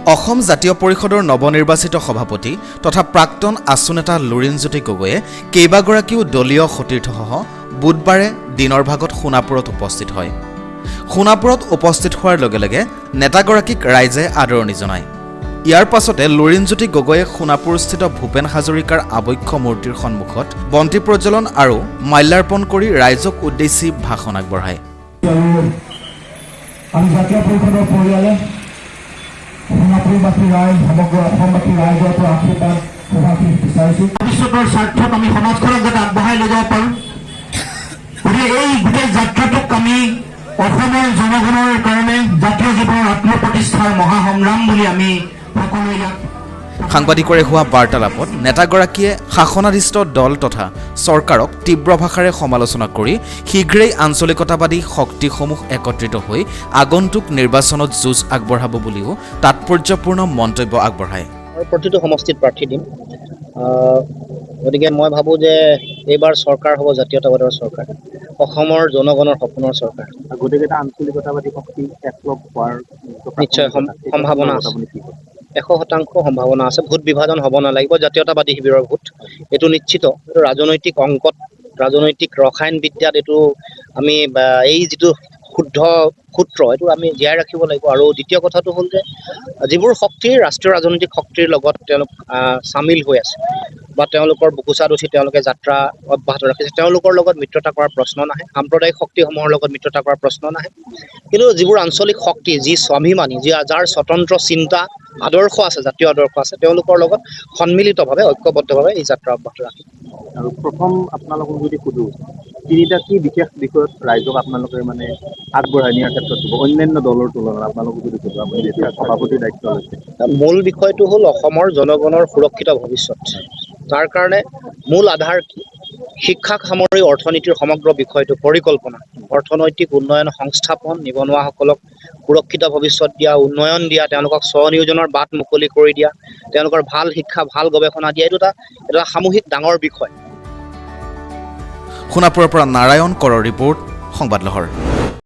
অসম জাতীয় পৰিষদৰ নৱনিৰ্বাচিত সভাপতি তথা প্ৰাক্তন আছু নেতা লুৰিণজ্যোতি গগৈয়ে কেইবাগৰাকীও দলীয় সতীৰ্থসহ বুধবাৰে দিনৰ ভাগত সোণাপুৰত উপস্থিত হয়। সোণাপুৰত উপস্থিত হোৱাৰ লগে লগে নেতাগৰাকীক ৰাইজে আদৰণি জনায়। ইয়াৰ পাছতে লুৰিণজ্যোতি গগৈয়ে সোণাপুৰস্থিত ভূপেন হাজৰিকাৰ আবক্ষ মূৰ্তিৰ সন্মুখত বন্তি প্ৰজ্বলন আৰু মাল্যাৰ্পণ কৰি ৰাইজক উদ্দেশ্যি ভাষণ আগবঢ়ায়। আমি জাতীয় পৰিষদৰ পৰিয়ালে সোণাপুৰবাসী ৰাইজ সমগ্ৰ অসমবাসী ৰাইজৰ পৰা আশীৰ্বাদ বিচাৰিছোঁ। ভৱিষ্যতৰ স্বাৰ্থত আমি সমাজখনক যাতে আগবঢ়াই লৈ যাব পাৰোঁ, গতিকে এই গোটেই যাত্ৰাটোক আমি অসমৰ জনগণৰ কাৰণে জাতীয় জীৱনৰ আত্মপ্ৰতিষ্ঠাৰ মহাসংগ্ৰাম বুলি আমি সকলোৱে ইয়াক সাংবাদিকৰে হোৱা বাৰ্তালাপত নেতাগৰাকীয়ে শাসনাধিষ্ঠ দল তথা চৰকাৰক তীব্ৰ ভাষাৰে সমালোচনা কৰি শীঘ্ৰেই আঞ্চলিকতাবাদী শক্তিসমূহ একত্ৰিত হৈ আগন্তুক নিৰ্বাচনত যুঁজ আগবঢ়াব বুলিও তাৎপৰ্যপূৰ্ণ মন্তব্য আগবঢ়ায়। প্ৰতিটো সমষ্টিত প্ৰাৰ্থী দিম, গতিকে মই ভাবোঁ যে এইবাৰ চৰকাৰ হ'ব জাতীয়তাবাদৰ চৰকাৰ, অসমৰ জনগণৰ সপোনৰ চৰকাৰ। গোটেইকেইটা আঞ্চলিকতাবাদী শক্তি একলগ হোৱাৰ নিশ্চয় সম্ভাৱনা আছে, 100% সম্ভাৱনা আছে। ভোট বিভাজন হ'ব নালাগিব, জাতীয়তাবাদী শিবিৰৰ ভোট এইটো নিশ্চিত। এইটো ৰাজনৈতিক অংকত, ৰাজনৈতিক ৰসায়ন বিদ্যাত এইটো আমি এই যিটো শুদ্ধ সূত্ৰ এইটো আমি জীয়াই ৰাখিব লাগিব। আৰু দ্বিতীয় কথাটো হ'ল যে যিবোৰ শক্তিৰ ৰাষ্ট্ৰীয় ৰাজনৈতিক শক্তিৰ লগত তেওঁলোক চামিল হৈ আছে বা তেওঁলোকৰ বুকুচাত উঠি তেওঁলোকে যাত্ৰা অব্যাহত ৰাখিছে, তেওঁলোকৰ লগত মিত্ৰতা কৰাৰ প্ৰশ্ন নাহে, সাম্প্ৰদায়িক শক্তিসমূহৰ লগত মিত্ৰতা কৰাৰ প্ৰশ্ন নাহে। কিন্তু যিবোৰ আঞ্চলিক শক্তি, যি স্বাভিমানী, যাৰ স্বতন্ত্ৰ চিন্তা আদৰ্শ আছে, জাতীয় আদৰ্শ আছে, তেওঁলোকৰ লগত সন্মিলিতভাৱে ঐক্যবদ্ধভাৱে এই যাত্ৰা অব্যাহত ৰাখিব। আৰু প্ৰথম আপোনালোকক যদি সুধোঁ, তিনিটা কি বিশেষ বিষয়ত ৰাইজক আপোনালোকে মানে আগবঢ়াই নিয়াৰ ক্ষেত্ৰত দিব অন্যান্য দলৰ তুলনাত? আপোনালোকক যদি সুধোঁ, আপুনি যেতিয়া সভাপতিৰ দায়িত্ব লৈছে, মূল বিষয়টো হ'ল অসমৰ জনগণৰ সুৰক্ষিত ভৱিষ্যত। তাৰ কাৰণে মূল আধাৰ কি? শিক্ষাক সামৰি অৰ্থনীতিৰ সমগ্ৰ বিষয়টো পৰিকল্পনা, অৰ্থনৈতিক উন্নয়ন, সংস্থাপন, নিবনুৱাসকলক সুৰক্ষিত ভৱিষ্যত দিয়া, উন্নয়ন দিয়া, তেওঁলোকক স্বনিয়োজনৰ বাট মুকলি কৰি দিয়া, তেওঁলোকৰ ভাল শিক্ষা, ভাল গৱেষণা দিয়া, এইটো এটা সামূহিক ডাঙৰ বিষয়। সোণাপুৰৰ পৰা নাৰায়ণ কৰৰ ৰিপৰ্ট, সংবাদ লহৰ।